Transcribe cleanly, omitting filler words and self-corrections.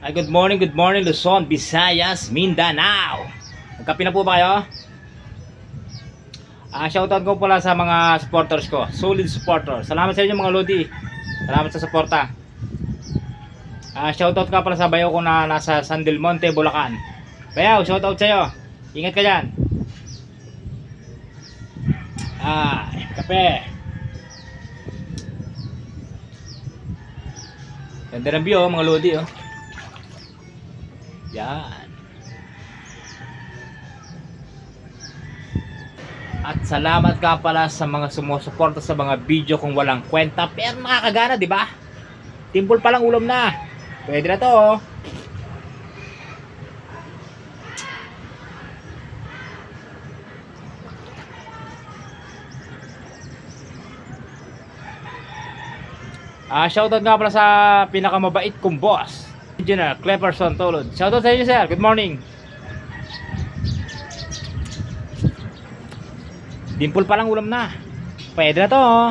Ay, good morning Luzon, Visayas, Mindanao. Magkape na po ba kayo? Shoutout ko pala sa mga supporters ko, solid supporters. Salamat sa inyo mga Lodi. Salamat sa suporta. Shoutout ka pala sa bayo ko na nasa San Del Monte, Bulacan. Bayaw, shoutout sa iyo. Ingat ka dyan. Kape. Ganda ng view mga Lodi oh. Yan. At salamat ka pala sa mga sumusuporta sa mga video kung walang kwenta pero nakakagana, di ba? Timpol pa lang ulam na. Pwede na to oh. Shoutout nga pala sa pinakamabait kong boss, Engineer Cleverson Tolod. Shoutout sa inyo sir, good morning. Dimple pa lang ulam na. Pwede na to oh.